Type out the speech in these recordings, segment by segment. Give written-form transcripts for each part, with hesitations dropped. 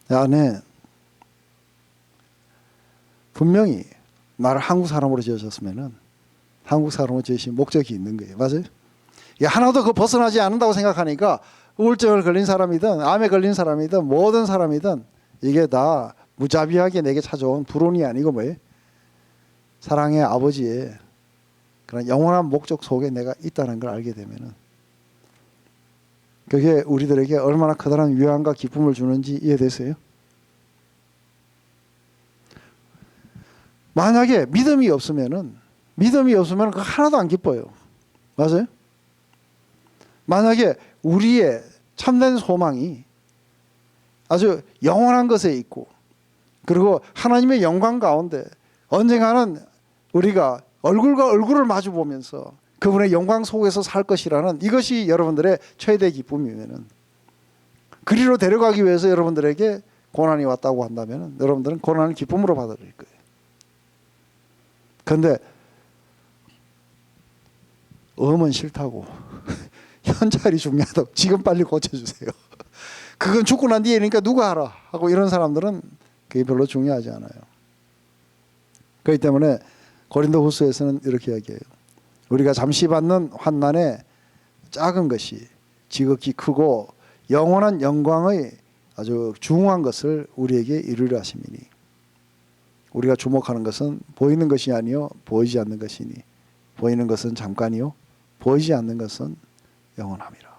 내 안에 분명히 나를 한국 사람으로 지으셨으면은 한국 사람으로 지으신 목적이 있는 거예요. 맞아요? 이게 하나도 그 벗어나지 않는다고 생각하니까 우울증을 걸린 사람이든 암에 걸린 사람이든 모든 사람이든 이게 다 무자비하게 내게 찾아온 불운이 아니고 뭐예요? 사랑의 아버지의 그런 영원한 목적 속에 내가 있다는 걸 알게 되면은 그게 우리들에게 얼마나 커다란 위안과 기쁨을 주는지 이해되세요? 만약에 믿음이 없으면 그 하나도 안 기뻐요. 맞아요? 만약에 우리의 참된 소망이 아주 영원한 것에 있고 그리고 하나님의 영광 가운데 언젠가는 우리가 얼굴과 얼굴을 마주 보면서 그분의 영광 속에서 살 것이라는 이것이 여러분들의 최대 기쁨이면은 그리로 데려가기 위해서 여러분들에게 고난이 왔다고 한다면 여러분들은 고난을 기쁨으로 받아들일 거예요. 그런데 음은 싫다고 현찰이 중요하다고 지금 빨리 고쳐주세요. 그건 죽고 난 뒤에니까 누가 알아 하고 이런 사람들은 그게 별로 중요하지 않아요. 그렇기 때문에 고린도후서에서는 이렇게 이야기해요. 우리가 잠시 받는 환난의 작은 것이 지극히 크고 영원한 영광의 아주 중요한 것을 우리에게 이루려 하심이니 우리가 주목하는 것은 보이는 것이 아니요 보이지 않는 것이니 보이는 것은 잠깐이요 보이지 않는 것은 영원함이라.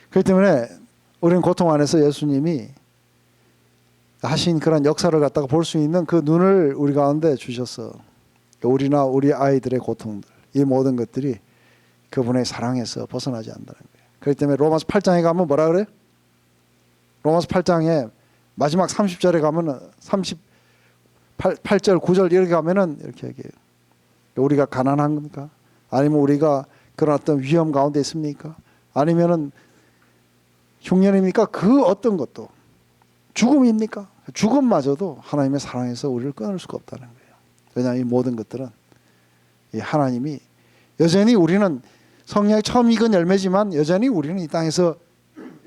그렇기 때문에 우리는 고통 안에서 예수님이 하신 그런 역사를 갖다가 볼 수 있는 그 눈을 우리 가운데 주셔서 우리나 우리 아이들의 고통들 이 모든 것들이 그분의 사랑에서 벗어나지 않는다는 거예요. 그렇기 때문에 로마서 8장에 가면 뭐라 그래요? 로마서 8장에 마지막 30절에 가면은 38절 9절 이렇게 가면은 이렇게 얘기해요. 우리가 가난한 겁니까? 아니면 우리가 그런 어떤 위험 가운데 있습니까? 아니면은 흉년입니까? 그 어떤 것도 죽음입니까? 죽음마저도 하나님의 사랑에서 우리를 끊을 수가 없다는 거예요. 왜냐하면 이 모든 것들은 이 하나님이 여전히 우리는 성령이 처음 익은 열매지만 여전히 우리는 이 땅에서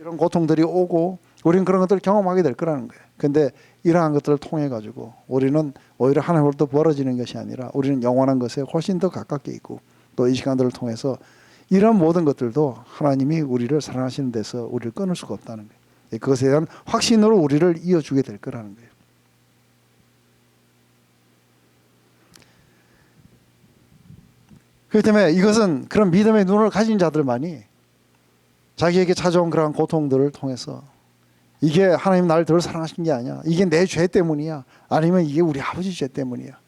이런 고통들이 오고 우리는 그런 것들을 경험하게 될 거라는 거예요. 그런데 이러한 것들을 통해 가지고 우리는 오히려 하나님으로부터 멀어지는 것이 아니라 우리는 영원한 것에 훨씬 더 가깝게 있고 또 이 시간들을 통해서 이런 모든 것들도 하나님이 우리를 사랑하시는 데서 우리를 끊을 수가 없다는 거예요. 그것에 대한 확신으로 우리를 이어주게 될 거라는 거예요. 그렇기 때문에 이것은 그런 믿음의 눈을 가진 자들만이 자기에게 찾아온 그러한 고통들을 통해서 이게 하나님 나를 덜 사랑하신 게 아니야. 이게 내 죄 때문이야. 아니면 이게 우리 아버지 죄 때문이야.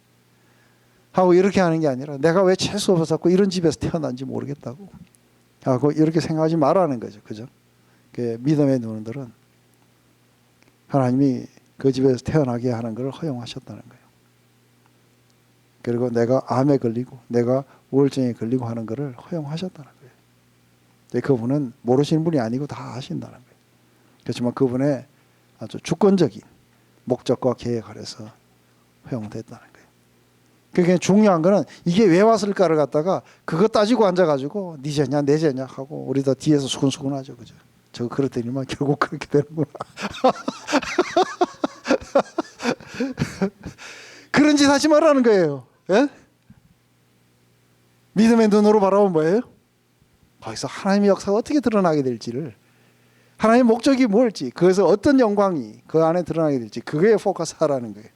하고 이렇게 하는 게 아니라 내가 왜 재수 없어서 이런 집에서 태어난지 모르겠다고 하고 이렇게 생각하지 말라는 거죠. 그죠? 그 믿음의 눈들은 하나님이 그 집에서 태어나게 하는 것을 허용하셨다는 거예요. 그리고 내가 암에 걸리고 내가 우울증에 걸리고 하는 것을 허용하셨다는 거예요. 그분은 모르시는 분이 아니고 다 아신다는 거예요. 그렇지만 그분의 아주 주권적인 목적과 계획 아래서 허용됐다는 거예요. 그게 중요한 거는 이게 왜 왔을까를 갖다가 그거 따지고 앉아가지고 네 죄냐 내 죄냐 하고 우리 다 뒤에서 수근수근하죠. 그죠? 저거 그랬더니만 결국 그렇게 되는구나. 그런 짓 하지 말라는 거예요. 예? 믿음의 눈으로 바라보면 뭐예요? 거기서 하나님의 역사가 어떻게 드러나게 될지를 하나님의 목적이 뭘지 그래서 어떤 영광이 그 안에 드러나게 될지 그거에 포커스하라는 거예요.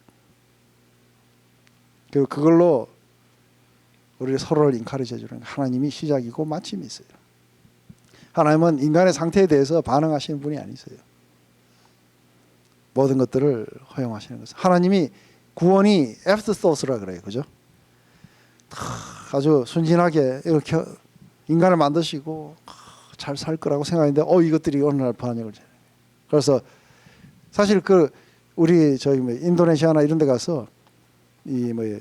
그리고 그걸로 우리 서로를 인카리지 해주는 하나님이 시작이고 마침이 있어요. 하나님은 인간의 상태에 대해서 반응하시는 분이 아니세요. 모든 것들을 허용하시는 것은 하나님이 구원이 애프터소스라 그래요. 그죠? 아주 순진하게 이렇게 인간을 만드시고 잘 살 거라고 생각했는데 이것들이 어느 날 반역을 해요. 그래서 사실 그 우리 저기 인도네시아나 이런 데 가서 이게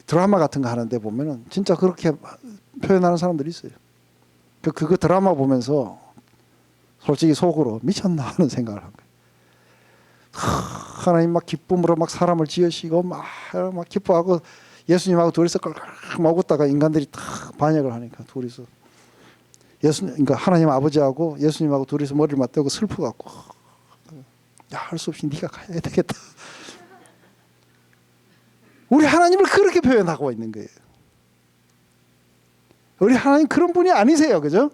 드라마 같은 거 하는데 보면은 진짜 그렇게 표현하는 사람들이 있어요. 그거 드라마 보면서 솔직히 속으로 미쳤나 하는 생각을 한 거예요. 하나님 막 기쁨으로 막 사람을 지으시고 막 기뻐하고 예수님하고 둘이서 껄껄 먹었다가 인간들이 다 반역을 하니까 둘이서 그러니까 하나님 아버지하고 예수님하고 둘이서 머리를 맞대고 슬퍼갖고 야, 할 수 없이 네가 가야 되겠다. 우리 하나님을 그렇게 표현하고 있는 거예요. 우리 하나님 그런 분이 아니세요, 그죠?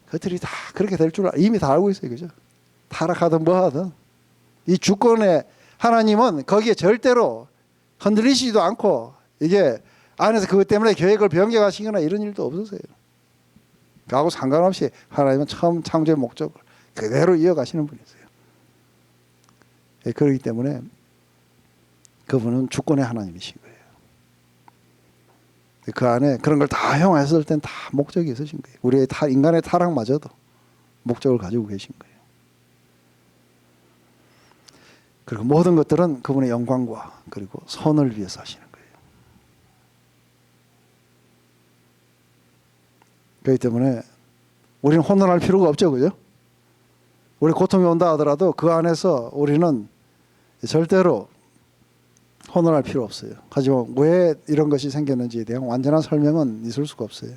그들이 다 그렇게 될 줄 이미 다 알고 있어요, 그죠? 타락하든 뭐하든 이 주권의 하나님은 거기에 절대로 흔들리시지도 않고 이게 안에서 그것 때문에 계획을 변경하시거나 이런 일도 없으세요. 그하고 상관없이 하나님은 처음 창조의 목적을 그대로 이어가시는 분이세요. 그렇기 때문에 그분은 주권의 하나님이신 거예요. 그 안에 그런 걸 다 허용했을 땐 다 목적이 있으신 거예요. 우리의 인간의 타락마저도 목적을 가지고 계신 거예요. 그리고 모든 것들은 그분의 영광과 그리고 선을 위해서 하시는 거예요. 그렇기 때문에 우리는 혼돈할 필요가 없죠, 그죠? 우리 고통이 온다 하더라도 그 안에서 우리는 절대로 혼돈할 필요 없어요. 하지만 왜 이런 것이 생겼는지에 대한 완전한 설명은 있을 수가 없어요.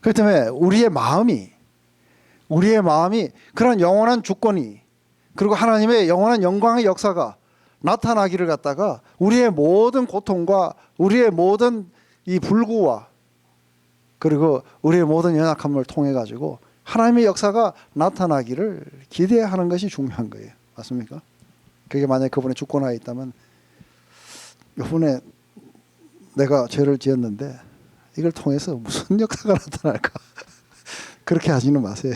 그렇기 때문에 우리의 마음이 그런 영원한 주권이 그리고 하나님의 영원한 영광의 역사가 나타나기를 갖다가 우리의 모든 고통과 우리의 모든 이 불구와 그리고 우리의 모든 연약함을 통해 가지고 하나님의 역사가 나타나기를 기대하는 것이 중요한 거예요. 맞습니까? 그게 만약에 그분의 주권하에 있다면 이번에 내가 죄를 지었는데 이걸 통해서 무슨 역사가 나타날까? 그렇게 하지는 마세요.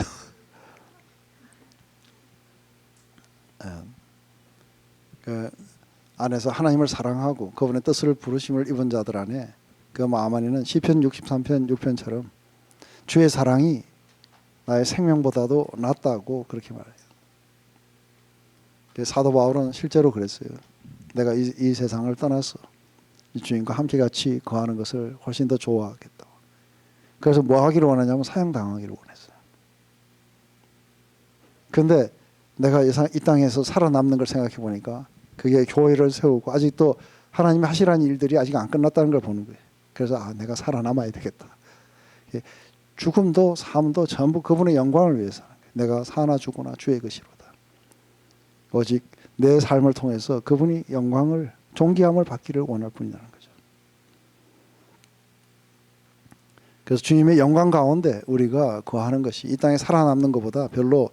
그 안에서 하나님을 사랑하고 그분의 뜻을 부르심을 입은 자들 안에 그 마음 안에는 시편 63편 6편처럼 주의 사랑이 나의 생명보다도 낫다고 그렇게 말해요. 사도 바울은 실제로 그랬어요. 내가 이 세상을 떠나서 이 주님과 함께 같이 거하는 것을 훨씬 더 좋아하겠다고. 그래서 뭐 하기를 원하냐면 사형당하기를 원했어요. 그런데 내가 이 땅에서 살아남는 걸 생각해 보니까 그게 교회를 세우고 아직도 하나님이 하시라는 일들이 아직 안 끝났다는 걸 보는 거예요. 그래서 내가 살아남아야 되겠다. 죽음도 삶도 전부 그분의 영광을 위해서 내가 사나 죽으나 주의 것이로다. 오직 내 삶을 통해서 그분이 영광을 존귀함을 받기를 원할 뿐이라는 거죠. 그래서 주님의 영광 가운데 우리가 거하는 것이 이 땅에 살아남는 것보다 별로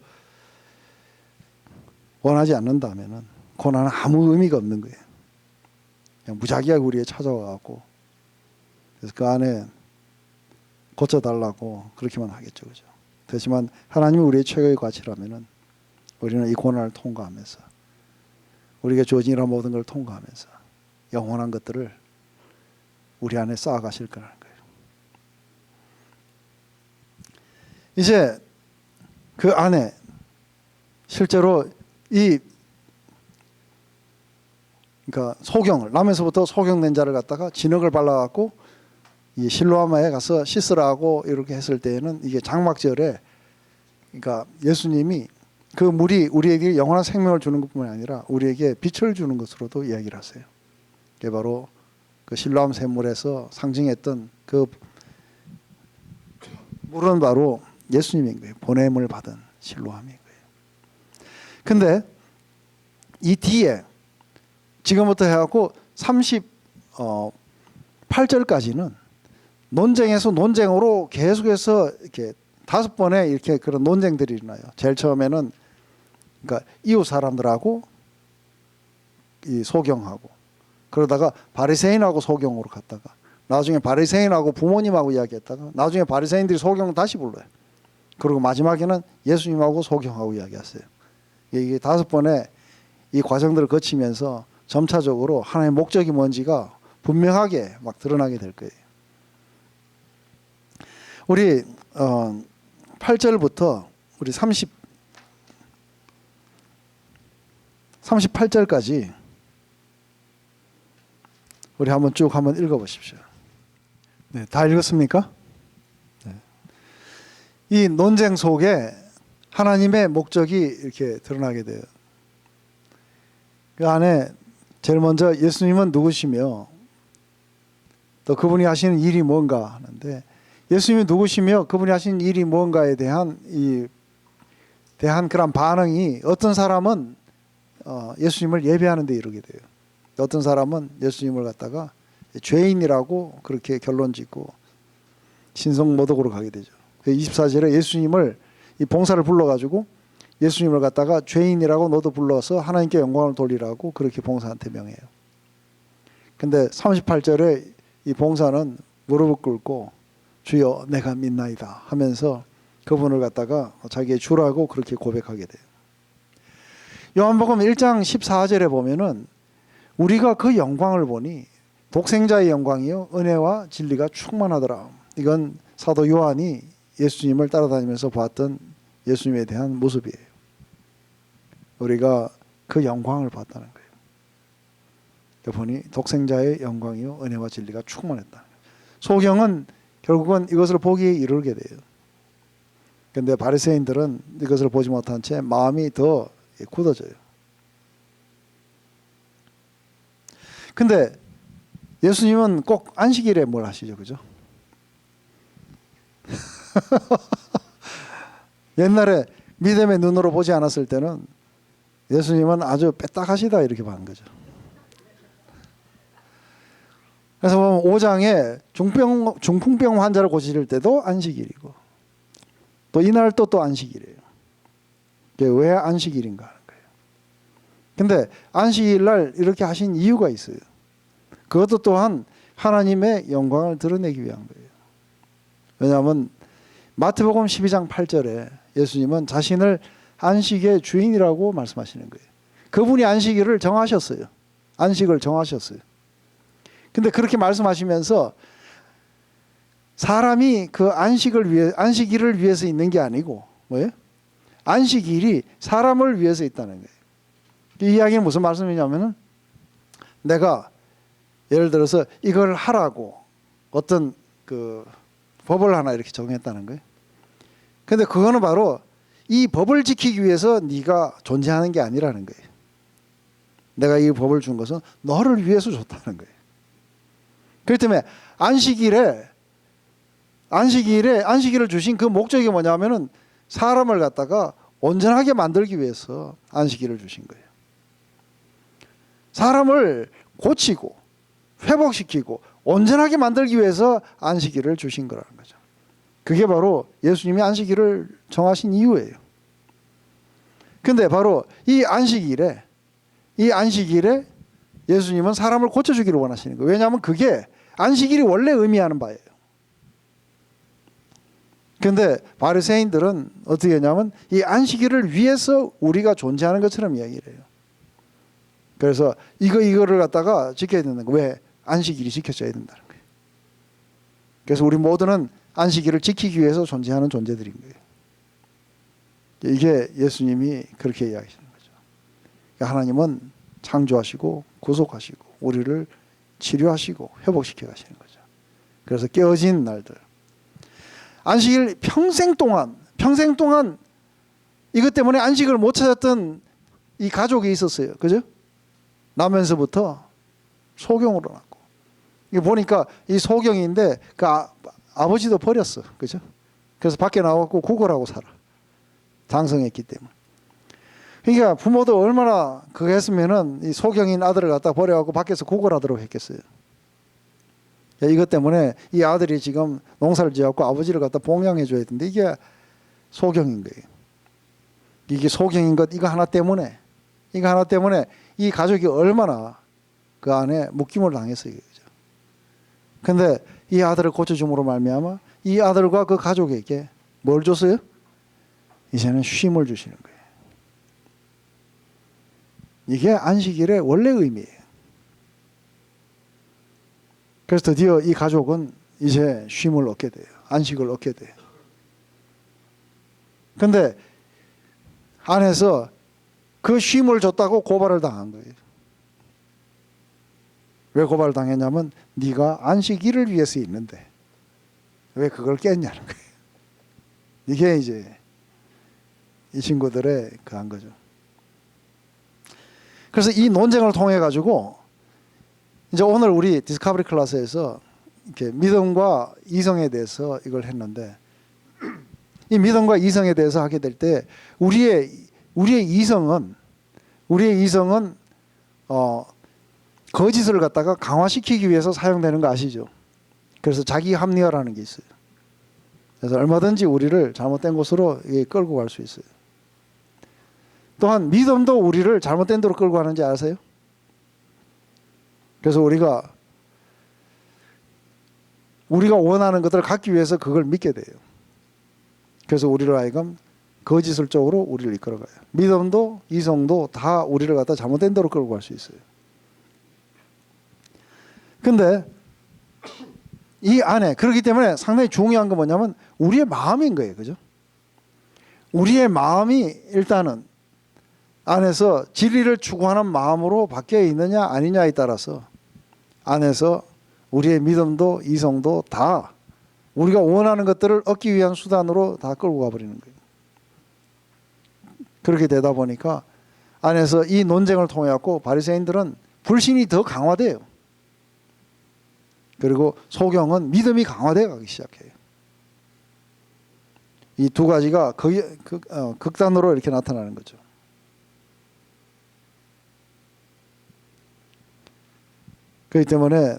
원하지 않는다면은 고난은 아무 의미가 없는 거예요. 그냥 무작위하게 우리에 찾아와갖고 그래서 그 안에 고쳐달라고 그렇게만 하겠죠, 그죠? 그렇지만 하나님이 우리의 최고의 가치라면은 우리는 이 고난을 통과하면서 우리에게 주어진 이런 모든 걸 통과하면서 영원한 것들을 우리 안에 쌓아가실 거라는 거예요. 이제 그 안에 실제로 그러니까 소경을 남에서부터 소경된 자를 갖다가 진흙을 발라갖고 이 실로암에 가서 씻으라고 이렇게 했을 때에는 이게 장막절에 그러니까 예수님이 그 물이 우리에게 영원한 생명을 주는 것뿐만 아니라 우리에게 빛을 주는 것으로도 이야기를 하세요. 그게 바로 그 실로암 샘물에서 상징했던 그 물은 바로 예수님인 거예요. 보냄을 받은 실로암인 거예요. 근데 이 뒤에 지금부터 해갖고 38절까지는 논쟁에서 논쟁으로 계속해서 이렇게 5번의 이렇게 그런 논쟁들이 일어나요. 제일 처음에는 그러니까 이웃 사람들하고 이 소경하고 그러다가 바리새인하고 소경으로 갔다가 나중에 바리새인하고 부모님하고 이야기했다가 나중에 바리새인들이 소경을 다시 불러요. 그리고 마지막에는 예수님하고 소경하고 이야기했어요. 이게 5번의 이 과정들을 거치면서 점차적으로 하나님의 목적이 뭔지가 분명하게 막 드러나게 될 거예요. 우리 8절부터 우리 38절까지 우리 한번 쭉 한번 읽어보십시오. 네, 다 읽었습니까? 네. 이 논쟁 속에 하나님의 목적이 이렇게 드러나게 돼요. 그 안에 제일 먼저 예수님은 누구시며 또 그분이 하시는 일이 뭔가 하는데, 예수님이 누구시며 그분이 하시는 일이 뭔가에 대한 대한 그런 반응이, 어떤 사람은 예수님을 예배하는 데 이르게 돼요. 어떤 사람은 예수님을 갖다가 죄인이라고 그렇게 결론 짓고 신성모독으로 가게 되죠. 24절에 예수님을, 이 봉사를 불러가지고 예수님을 갖다가 죄인이라고 너도 불러서 하나님께 영광을 돌리라고 그렇게 봉사한테 명해요. 근데 38절에 이 봉사는 무릎을 꿇고 주여 내가 믿나이다 하면서 그분을 갖다가 자기의 주라고 그렇게 고백하게 돼요. 요한복음 1장 14절에 보면은 우리가 그 영광을 보니 독생자의 영광이요 은혜와 진리가 충만하더라. 이건 사도 요한이 예수님을 따라다니면서 봤던 예수님에 대한 모습이에요. 우리가 그 영광을 봤다는 거예요. 보니 독생자의 영광이요 은혜와 진리가 충만했다는 거예요. 소경은 결국은 이것을 보기에 이르게 돼요. 그런데 바리새인들은 이것을 보지 못한 채 마음이 더 굳어져요. 근데 예수님은 꼭 안식일에 뭘 하시죠, 그죠? 옛날에 믿음의 눈으로 보지 않았을 때는 예수님은 아주 빼딱하시다 이렇게 보는 거죠. 그래서 보면 5장에 중풍병 환자를 고칠 때도 안식일이고, 또 이날 또 안식일이에요. 왜 안식일인가 하는 거예요. 근데 안식일 날 이렇게 하신 이유가 있어요. 그것도 또한 하나님의 영광을 드러내기 위한 거예요. 왜냐하면 마태복음 12장 8절에 예수님은 자신을 안식의 주인이라고 말씀하시는 거예요. 그분이 안식일을 정하셨어요. 안식을 정하셨어요. 근데 그렇게 말씀하시면서 사람이 그 안식일을 위해서 있는 게 아니고 뭐예요? 안식일이 사람을 위해서 있다는 거예요. 이 이야기는 무슨 말씀이냐면은, 내가 예를 들어서 이걸 하라고 어떤 그 법을 하나 이렇게 정했다는 거예요. 근데 그거는 바로 이 법을 지키기 위해서 네가 존재하는 게 아니라는 거예요. 내가 이 법을 준 것은 너를 위해서 줬다는 거예요. 그렇기 때문에 안식일을 주신 그 목적이 뭐냐면은 사람을 갖다가 온전하게 만들기 위해서 안식일을 주신 거예요. 사람을 고치고 회복시키고 온전하게 만들기 위해서 안식일을 주신 거라는 거죠. 그게 바로 예수님이 안식일을 정하신 이유예요. 근데 바로 이 안식일에 예수님은 사람을 고쳐주기를 원하시는 거예요. 왜냐하면 그게 안식일이 원래 의미하는 바예요. 근데 바리새인들은 어떻게 했냐면 이 안식일을 위해서 우리가 존재하는 것처럼 이야기를 해요. 그래서 이거를 갖다가 지켜야 된다는 거예요. 왜? 안식일이 지켜져야 된다는 거예요. 그래서 우리 모두는 안식일을 지키기 위해서 존재하는 존재들인 거예요. 이게 예수님이 그렇게 이야기하시는 거죠. 그러니까 하나님은 창조하시고 구속하시고 우리를 치료하시고 회복시켜 가시는 거죠. 그래서 깨어진 날들, 안식일 평생 동안 이것 때문에 안식을 못 찾았던 이 가족이 있었어요. 그죠? 나면서부터 소경으로 났고, 이게 보니까 이 소경인데 그 아버지도 버렸어. 그죠? 그래서 밖에 나와갖고 구걸하고 살아. 장성했기 때문에. 그러니까 부모도 얼마나 그거 했으면은 이 소경인 아들을 갖다 버려갖고 밖에서 구걸하도록 했겠어요. 이것 때문에 이 아들이 지금 농사를 지어갖고 아버지를 갖다 봉양해 줘야 되는데 이게 소경인 거예요. 이게 소경인 것 이거 하나 때문에 이 가족이 얼마나 그 안에 묶임을 당했어요. 그런데 이 아들을 고쳐줌으로 말미암아 이 아들과 그 가족에게 뭘 줬어요? 이제는 쉼을 주시는 거예요. 이게 안식일의 원래 의미예요. 그래서 드디어 이 가족은 이제 쉼을 얻게 돼요. 안식을 얻게 돼요. 그런데 안에서 그 쉼을 줬다고 고발을 당한 거예요. 왜 고발을 당했냐면 네가 안식일을 위해서 있는데 왜 그걸 깼냐는 거예요. 이게 이제 이 친구들의 그한 거죠. 그래서 이 논쟁을 통해 가지고 이제 오늘 우리 디스커버리 클래스에서 이렇게 믿음과 이성에 대해서 이걸 했는데, 이 믿음과 이성에 대해서 하게 될 때 우리의 이성은 거짓을 갖다가 강화시키기 위해서 사용되는 거 아시죠? 그래서 자기 합리화라는 게 있어요. 그래서 얼마든지 우리를 잘못된 곳으로 끌고 갈 수 있어요. 또한 믿음도 우리를 잘못된 데로 끌고 가는지 아세요? 그래서 우리가 원하는 것들을 갖기 위해서 그걸 믿게 돼요. 그래서 우리로 하여금 거짓을 쪽으로 우리를 이끌어가요. 믿음도 이성도 다 우리를 갖다 잘못된 데로 끌고 갈 수 있어요. 근데 이 안에, 그렇기 때문에 상당히 중요한 건 뭐냐면 우리의 마음인 거예요. 그죠? 우리의 마음이 일단은 안에서 진리를 추구하는 마음으로 바뀌어 있느냐 아니냐에 따라서 안에서 우리의 믿음도 이성도 다 우리가 원하는 것들을 얻기 위한 수단으로 다 끌고 가버리는 거예요. 그렇게 되다 보니까 안에서 이 논쟁을 통해 갖고 바리새인들은 불신이 더 강화돼요. 그리고 소경은 믿음이 강화되어 가기 시작해요. 이 두 가지가 극단으로 이렇게 나타나는 거죠. 그렇기 때문에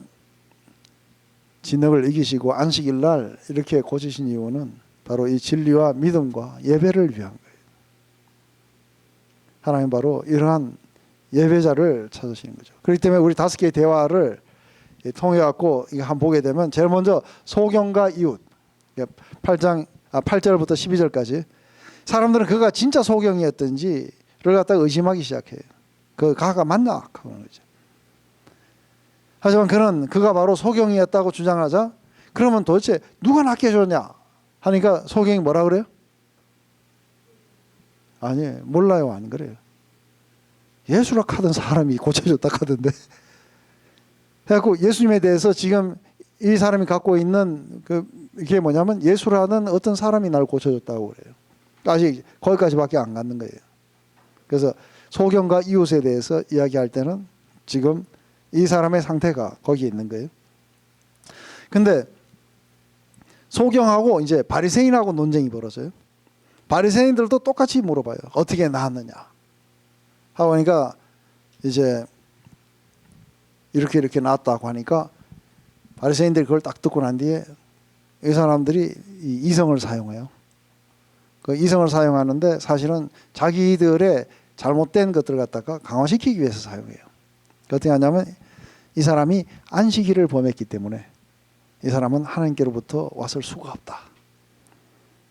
진흙을 이기시고 안식일 날 이렇게 고치신 이유는 바로 이 진리와 믿음과 예배를 위한 거예요. 하나님 바로 이러한 예배자를 찾으시는 거죠. 그렇기 때문에 우리 5개의 대화를 통해 갖고 한번 보게 되면 제일 먼저 소경과 이웃 8절부터 12절까지 사람들은 그가 진짜 소경이었던지를 갖다 의심하기 시작해요. 그 가가 맞나? 그런 거죠. 하지만 그가 바로 소경이었다고 주장하자 그러면 도대체 누가 낫게 해줬냐 하니까 소경이 뭐라 그래요? 아니 몰라요 안 그래요. 예수라 하던 사람이 고쳐줬다 하던데 그래갖고 예수님에 대해서 지금 이 사람이 갖고 있는 이게 뭐냐면 예수라는 어떤 사람이 날 고쳐줬다고 그래요. 아직 거기까지밖에 안 갔는 거예요. 그래서 소경과 이웃에 대해서 이야기할 때는 지금 이 사람의 상태가 거기에 있는 거예요. 근데 소경하고 이제 바리새인하고 논쟁이 벌어져요. 바리새인들도 똑같이 물어봐요. 어떻게 나았느냐 하고 하니까 이제 이렇게 나았다고 하니까 바리새인들이 그걸 딱 듣고 난 뒤에 이 사람들이 이성을 사용해요. 그 이성을 사용하는데 사실은 자기들의 잘못된 것들을 갖다가 강화시키기 위해서 사용해요. 어떻게 하냐면 이 사람이 안식일을 범했기 때문에 이 사람은 하나님께로부터 왔을 수가 없다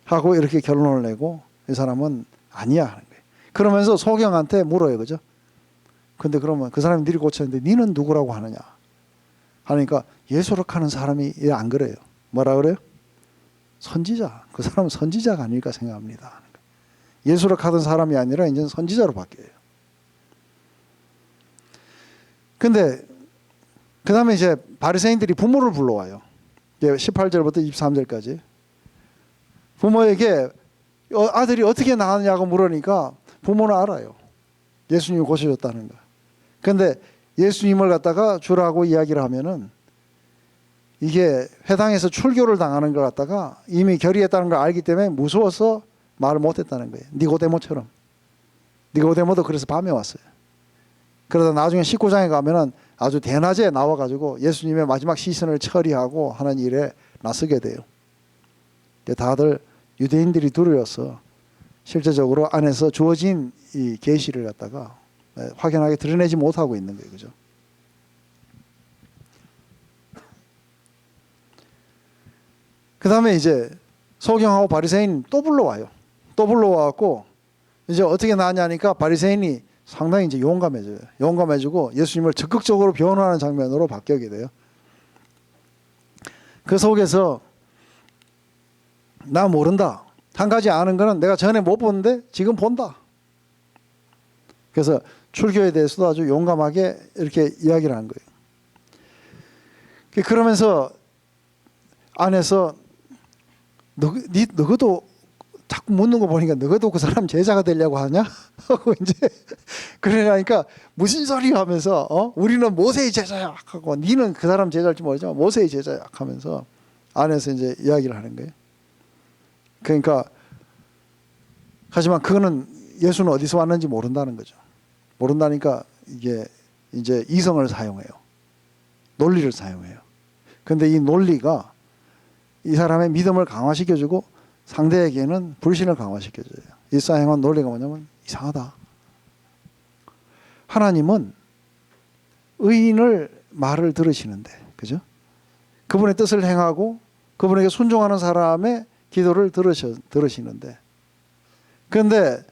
하고 이렇게 결론을 내고 이 사람은 아니야 하는 거예요. 그러면서 소경한테 물어요. 그죠? 근데 그러면 그 사람이 니를 고쳤는데 니는 누구라고 하느냐 하니까 예수록 하는 사람이 안 그래요. 뭐라 그래요? 선지자. 그 사람은 선지자가 아닐까 생각합니다. 예수록 하던 사람이 아니라 이제 선지자로 바뀌어요. 근데 그 다음에 이제 바리새인들이 부모를 불러와요. 18절부터 23절까지 부모에게 아들이 어떻게 나았냐고 물으니까 부모는 알아요. 예수님이 고쳐줬다는 거. 근데 예수님을 갖다가 주라고 이야기를 하면은 이게 회당에서 출교를 당하는 걸 갖다가 이미 결의했다는 걸 알기 때문에 무서워서 말을 못했다는 거예요. 니고데모처럼. 니고데모도 그래서 밤에 왔어요. 그러다 나중에 19장에 가면은 아주 대낮에 나와가지고 예수님의 마지막 시선을 처리하고 하는 일에 나서게 돼요. 다들 유대인들이 두려워서 실제적으로 안에서 주어진 이 계시를 갖다가 확연하게 드러내지 못하고 있는 거예요. 그죠? 그 다음에 이제 소경하고 바리새인 또 불러와요. 또 불러와갖고 이제 어떻게 나왔냐니까 바리새인이 상당히 이제 용감해져요. 용감해지고 예수님을 적극적으로 변호하는 장면으로 바뀌게 돼요. 그 속에서 나 모른다. 한 가지 아는 거는 내가 전에 못 봤는데 지금 본다. 그래서 출교에 대해서도 아주 용감하게 이렇게 이야기를 한 거예요. 그러면서 안에서 너도 자꾸 묻는 거 보니까 너도 그 사람 제자가 되려고 하냐? 하고 이제 그러니까 무슨 소리 하면서 우리는 모세의 제자야 하고 니는 그 사람 제자일지 모르지만 모세의 제자야 하면서 안에서 이제 이야기를 하는 거예요. 그러니까 하지만 그거는 예수는 어디서 왔는지 모른다는 거죠. 모른다니까 이게 이제 이성을 사용해요. 논리를 사용해요. 근데 이 논리가 이 사람의 믿음을 강화시켜주고 상대에게는 불신을 강화시켜줘요. 일사행한 논리가 뭐냐면 이상하다. 하나님은 의인을 말을 들으시는데, 그죠? 그분의 뜻을 행하고 그분에게 순종하는 사람의 기도를 들으시는데, 그런데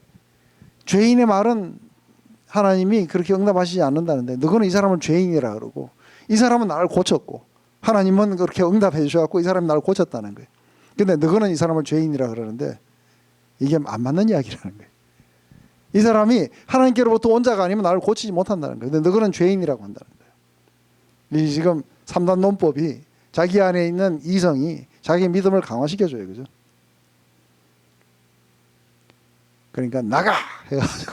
죄인의 말은 하나님이 그렇게 응답하시지 않는다는데, 너는 이 사람을 죄인이라 그러고 이 사람은 나를 고쳤고 하나님은 그렇게 응답해 주셔갖고 이 사람이 나를 고쳤다는 거예요. 근데 너는 이 사람을 죄인이라 그러는데 이게 안 맞는 이야기라는 거예요. 이 사람이 하나님께로부터 온 자가 아니면 나를 고치지 못한다는 거예요. 근데 너는 죄인이라고 한다는 거예요. 이 지금 3단 논법이 자기 안에 있는 이성이 자기 믿음을 강화시켜줘요. 그죠? 그러니까 나가! 해가지고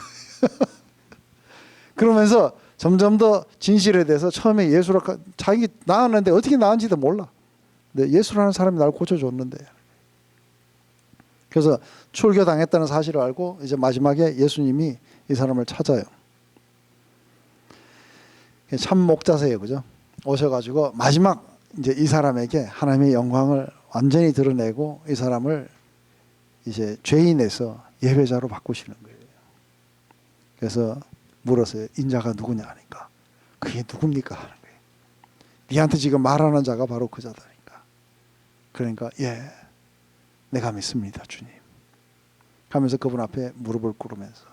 그러면서 점점 더 진실에 대해서 처음에 예수라 자기 나았는데 어떻게 나은지도 몰라. 근데 예수라는 사람이 나를 고쳐줬는데. 그래서 출교당했다는 사실을 알고 이제 마지막에 예수님이 이 사람을 찾아요. 참 목자세요, 그죠? 오셔가지고 마지막 이제 이 사람에게 하나님의 영광을 완전히 드러내고 이 사람을 이제 죄인에서 예배자로 바꾸시는 거예요. 그래서 물었어요. 인자가 누구냐 하니까 그게 누굽니까 하는 거예요. 니한테 지금 말하는 자가 바로 그 자다니까. 그러니까 예, 내가 믿습니다 주님 하면서 그분 앞에 무릎을 꿇으면서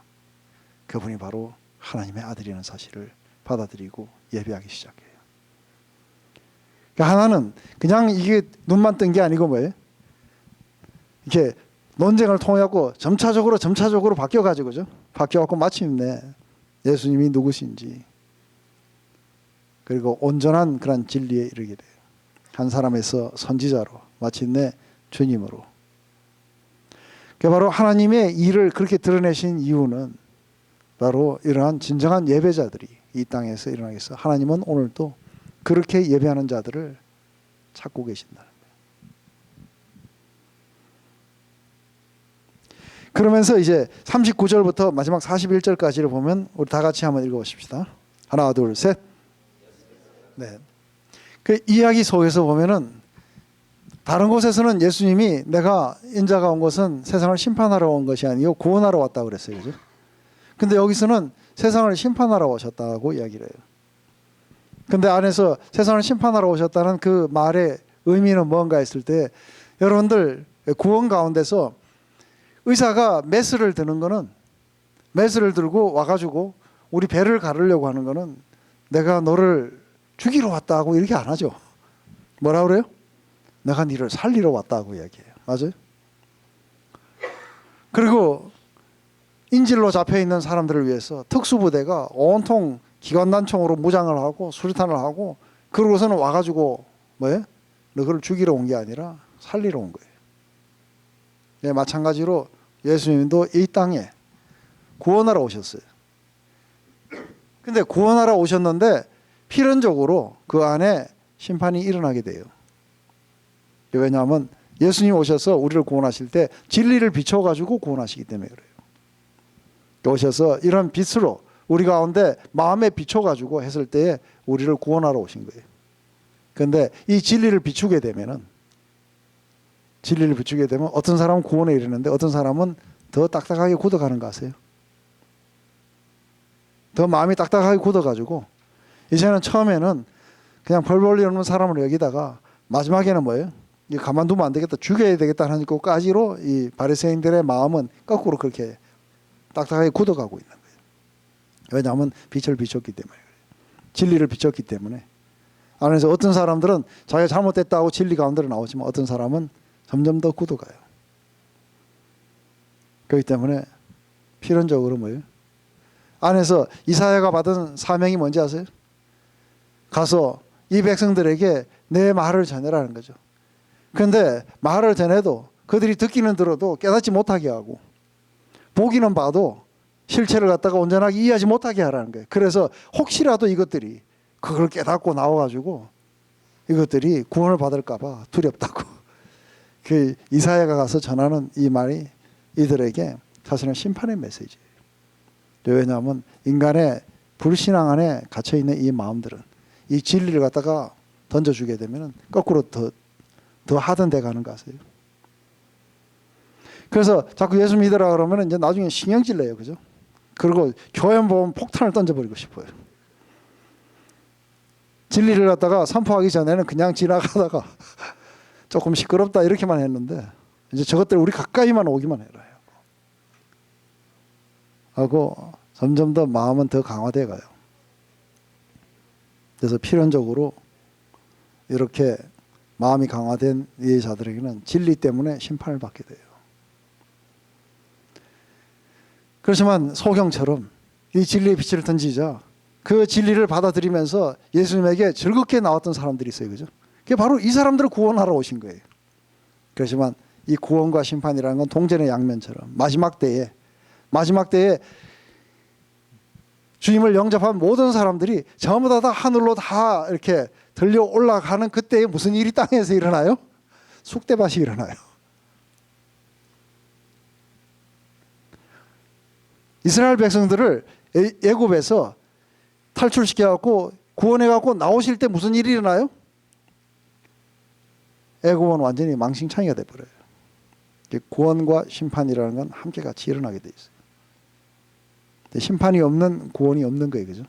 그분이 바로 하나님의 아들이라는 사실을 받아들이고 예배하기 시작해요. 그러니까 하나는 그냥 이게 눈만 뜬 게 아니고 뭐예요? 이렇게 논쟁을 통해갖고 점차적으로 바뀌어가지고죠. 바뀌어갖고 마침내 예수님이 누구신지 그리고 온전한 그런 진리에 이르게 돼요. 한 사람에서 선지자로 마침내 주님으로. 그게 바로 하나님의 일을 그렇게 드러내신 이유는 바로 이러한 진정한 예배자들이 이 땅에서 일어나겠어. 하나님은 오늘도 그렇게 예배하는 자들을 찾고 계신다는 거예요. 그러면서 이제 39절부터 마지막 41절까지를 보면 우리 다 같이 한번 읽어보십시다. 하나, 둘, 셋. 네. 그 이야기 속에서 보면은 다른 곳에서는 예수님이 내가 인자가 온 것은 세상을 심판하러 온 것이 아니고 구원하러 왔다고 그랬어요. 그죠? 근데 여기서는 세상을 심판하러 오셨다고 이야기를 해요. 근데 안에서 세상을 심판하러 오셨다는 그 말의 의미는 뭔가 했을 때 여러분들 구원 가운데서 의사가 메스를 드는 거는 메스를 들고 와가지고 우리 배를 가르려고 하는 거는 내가 너를 죽이러 왔다고 이렇게 안 하죠. 뭐라 그래요? 내가 너를 살리러 왔다고 이야기해요. 맞아요? 그리고 인질로 잡혀있는 사람들을 위해서 특수부대가 온통 기관단총으로 무장을 하고 수류탄을 하고 그러고서는 와가지고 뭐예요? 너를 죽이러 온 게 아니라 살리러 온 거예요. 네, 마찬가지로 예수님도 이 땅에 구원하러 오셨어요. 근데 구원하러 오셨는데 필연적으로 그 안에 심판이 일어나게 돼요. 왜냐하면 예수님 오셔서 우리를 구원하실 때 진리를 비춰가지고 구원하시기 때문에 그래요. 오셔서 이런 빛으로 우리 가운데 마음에 비춰가지고 했을 때에 우리를 구원하러 오신 거예요. 그런데 이 진리를 비추게 되면 어떤 사람은 구원에 이르는데 어떤 사람은 더 딱딱하게 굳어가는 거 아세요? 더 마음이 딱딱하게 굳어가지고 이제는 처음에는 그냥 벌벌 이러는 사람을 여기다가 마지막에는 뭐예요? 가만두면 안 되겠다, 죽여야 되겠다 하는 것까지로 이 바리새인들의 마음은 거꾸로 그렇게 딱딱하게 굳어가고 있는 거예요. 왜냐하면 빛을 비췄기 때문에 그래요. 진리를 비췄기 때문에. 안에서 어떤 사람들은 자기가 잘못됐다고 진리 가운데로 나오지만 어떤 사람은 점점 더 굳어가요. 그렇기 때문에 필연적으로 뭐예요? 안에서 이사야가 받은 사명이 뭔지 아세요? 가서 이 백성들에게 내 말을 전해라는 거죠. 그런데 말을 전해도 그들이 듣기는 들어도 깨닫지 못하게 하고 보기는 봐도 실체를 갖다가 온전하게 이해하지 못하게 하라는 거예요. 그래서 혹시라도 이것들이 그걸 깨닫고 나와가지고 이것들이 구원을 받을까 봐 두렵다고 그 이사야가 가서 전하는 이 말이 이들에게 사실은 심판의 메시지예요. 왜냐하면 인간의 불신앙 안에 갇혀있는 이 마음들은 이 진리를 갖다가 던져주게 되면 거꾸로 더 하던데 가는 거 아세요? 그래서 자꾸 예수 믿으라 그러면 이제 나중에 신경질 내요. 그죠? 그리고 교회 보면 폭탄을 던져버리고 싶어요. 진리를 갖다가 선포하기 전에는 그냥 지나가다가 조금 시끄럽다 이렇게만 했는데 이제 저것들 우리 가까이만 오기만 해라 하고 점점 더 마음은 더 강화돼 가요. 그래서 필연적으로 이렇게 마음이 강화된 이 자들에게는 진리 때문에 심판을 받게 돼요. 그렇지만 소경처럼 이 진리의 빛을 던지자 그 진리를 받아들이면서 예수님에게 즐겁게 나왔던 사람들이 있어요. 그죠? 그게 바로 이 사람들을 구원하러 오신 거예요. 그렇지만 이 구원과 심판이라는 건 동전의 양면처럼 마지막 때에 주님을 영접한 모든 사람들이 전부 다 하늘로 다 이렇게 들려 올라가는 그때에 무슨 일이 땅에서 일어나요? 쑥대밭이 일어나요. 이스라엘 백성들을 애굽에서 탈출시켜갖고 구원해갖고 나오실 때 무슨 일이 일어나요? 애굽은 완전히 망신창이가 돼버려요. 구원과 심판이라는 건 함께 같이 일어나게 돼 있어요. 심판이 없는 구원이 없는 거예요. 그죠?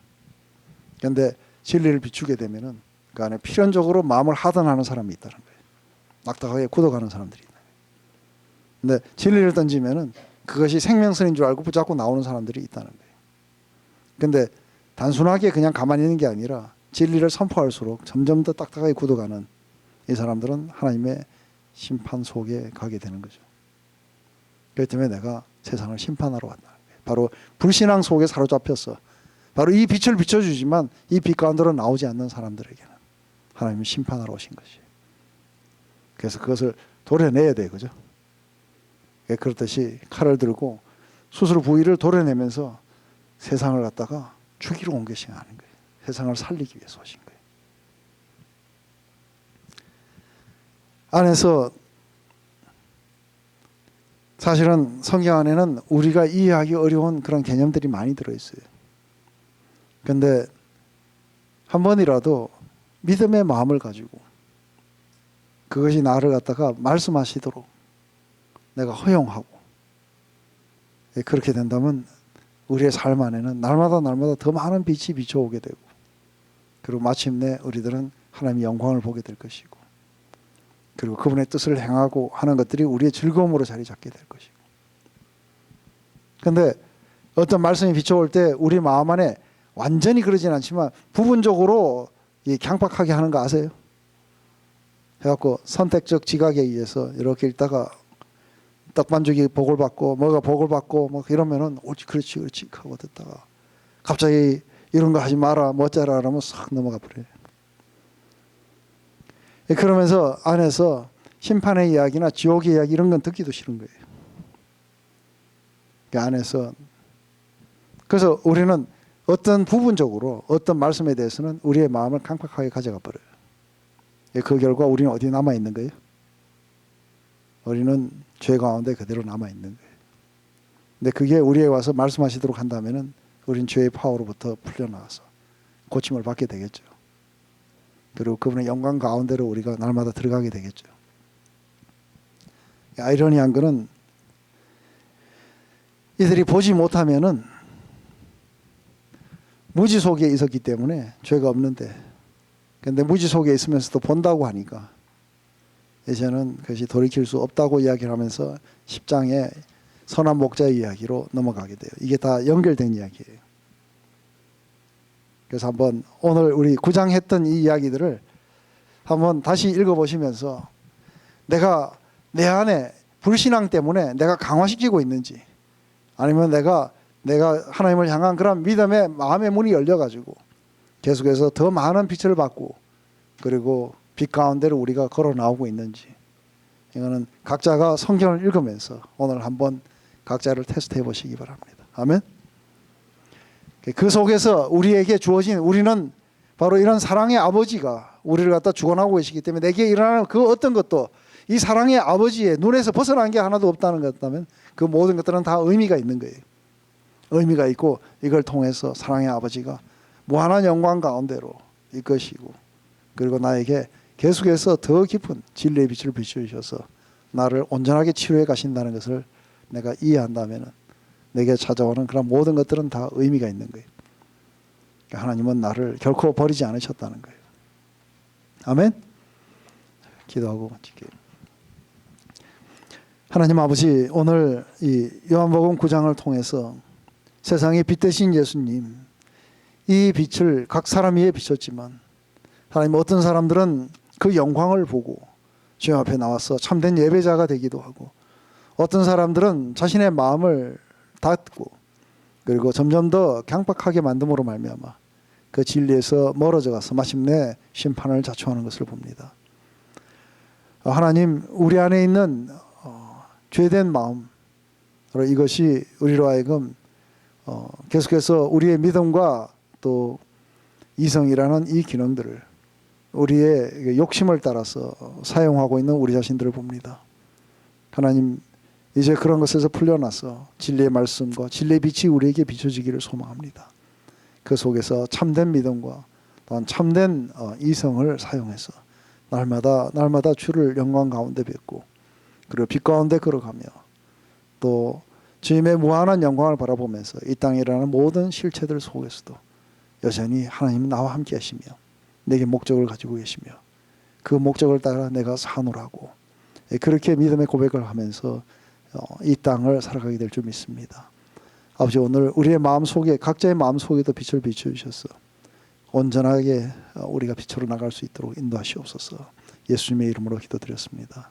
그런데 진리를 비추게 되면은 그 안에 필연적으로 마음을 하단하는 사람이 있다는 거예요. 낙닥하게 굳어가는 사람들이 있다. 근데 진리를 던지면은 그것이 생명선인 줄 알고 붙잡고 나오는 사람들이 있다는 거예요. 근데 단순하게 그냥 가만히 있는 게 아니라 진리를 선포할수록 점점 더 딱딱하게 굳어가는 이 사람들은 하나님의 심판 속에 가게 되는 거죠. 그렇기 때문에 내가 세상을 심판하러 왔다. 바로 불신앙 속에 사로잡혔어. 바로 이 빛을 비춰주지만 이 빛 가운데로 나오지 않는 사람들에게는 하나님이 심판하러 오신 것이에요. 그래서 그것을 도려내야 돼요. 그죠? 그렇듯이 칼을 들고 수술 부위를 도려내면서 세상을 갖다가 죽이러 온 것이 아닌 거예요. 세상을 살리기 위해서 오신 거예요. 안에서 사실은 성경 안에는 우리가 이해하기 어려운 그런 개념들이 많이 들어있어요. 그런데 한 번이라도 믿음의 마음을 가지고 그것이 나를 갖다가 말씀하시도록 내가 허용하고 그렇게 된다면 우리의 삶 안에는 날마다 더 많은 빛이 비춰오게 되고 그리고 마침내 우리들은 하나님의 영광을 보게 될 것이고 그리고 그분의 뜻을 행하고 하는 것들이 우리의 즐거움으로 자리 잡게 될 것이고. 그런데 어떤 말씀이 비춰올 때 우리 마음 안에 완전히 그러진 않지만 부분적으로 강박하게 하는 거 아세요? 해갖고 선택적 지각에 의해서 이렇게 읽다가 떡반죽이 복을 받고 뭐가 복을 받고 뭐 이러면은 옳지 그렇지 하고 듣다가 갑자기 이런 거 하지 마라 뭐 어쩌라 그러면 싹 넘어가 버려요. 그러면서 안에서 심판의 이야기나 지옥의 이야기 이런 건 듣기도 싫은 거예요. 그 안에서 그래서 우리는 어떤 부분적으로 어떤 말씀에 대해서는 우리의 마음을 강팍하게 가져가 버려요. 그 결과 우리는 어디 남아 있는 거예요? 우리는 죄 가운데 그대로 남아 있는 거예요. 근데 그게 우리에게 와서 말씀하시도록 한다면은 우리는 죄의 파워로부터 풀려나와서 고침을 받게 되겠죠. 그리고 그분의 영광 가운데로 우리가 날마다 들어가게 되겠죠. 아이러니한 것은 이들이 보지 못하면은 무지 속에 있었기 때문에 죄가 없는데 그런데 무지 속에 있으면서도 본다고 하니까 이제는 그것이 돌이킬 수 없다고 이야기를 하면서 10장의 선한 목자의 이야기로 넘어가게 돼요. 이게 다 연결된 이야기예요. 그래서 한번 오늘 우리 9장 했던 이 이야기들을 한번 다시 읽어보시면서 내가 내 안에 불신앙 때문에 내가 강화시키고 있는지 아니면 내가 하나님을 향한 그런 믿음의 마음의 문이 열려가지고 계속해서 더 많은 빛을 받고 그리고 빛 가운데로 우리가 걸어 나오고 있는지 이거는 각자가 성경을 읽으면서 오늘 한번 각자를 테스트해 보시기 바랍니다. 아멘. 그 속에서 우리에게 주어진, 우리는 바로 이런 사랑의 아버지가 우리를 갖다 주관하고 계시기 때문에 내게 일어나는 그 어떤 것도 이 사랑의 아버지의 눈에서 벗어난 게 하나도 없다는 것 같다면 그 모든 것들은 다 의미가 있는 거예요. 의미가 있고 이걸 통해서 사랑의 아버지가 무한한 영광 가운데로 이끄시고 그리고 나에게 계속해서 더 깊은 진리의 빛을 비추셔서 나를 온전하게 치료해 가신다는 것을 내가 이해한다면 내게 찾아오는 그런 모든 것들은 다 의미가 있는 거예요. 하나님은 나를 결코 버리지 않으셨다는 거예요. 아멘. 기도하고 마칠게요. 하나님 아버지, 오늘 이 요한복음 9장을 통해서 세상의 빛 되신 예수님, 이 빛을 각 사람 위에 비췄지만 하나님 어떤 사람들은 그 영광을 보고 주님 앞에 나와서 참된 예배자가 되기도 하고 어떤 사람들은 자신의 마음을 닫고 그리고 점점 더 강박하게 만듦으로 말미암아 그 진리에서 멀어져 가서 마침내 심판을 자초하는 것을 봅니다. 하나님, 우리 안에 있는 죄된 마음, 이것이 우리로 하여금 계속해서 우리의 믿음과 또 이성이라는 이 기능들을 우리의 욕심을 따라서 사용하고 있는 우리 자신들을 봅니다. 하나님, 이제 그런 것에서 풀려나서 진리의 말씀과 진리의 빛이 우리에게 비춰지기를 소망합니다. 그 속에서 참된 믿음과 또한 참된 이성을 사용해서 날마다 주를 영광 가운데 뵙고 그리고 빛 가운데 걸어가며 또 주님의 무한한 영광을 바라보면서 이 땅에 일어나는 모든 실체들 속에서도 여전히 하나님은 나와 함께 하시며 내게 목적을 가지고 계시며 그 목적을 따라 내가 사노라고 그렇게 믿음의 고백을 하면서 이 땅을 살아가게 될 줄 믿습니다. 아버지, 오늘 우리의 마음속에 각자의 마음속에도 빛을 비춰주셔서 온전하게 우리가 빛으로 나갈 수 있도록 인도하시옵소서. 예수님의 이름으로 기도드렸습니다.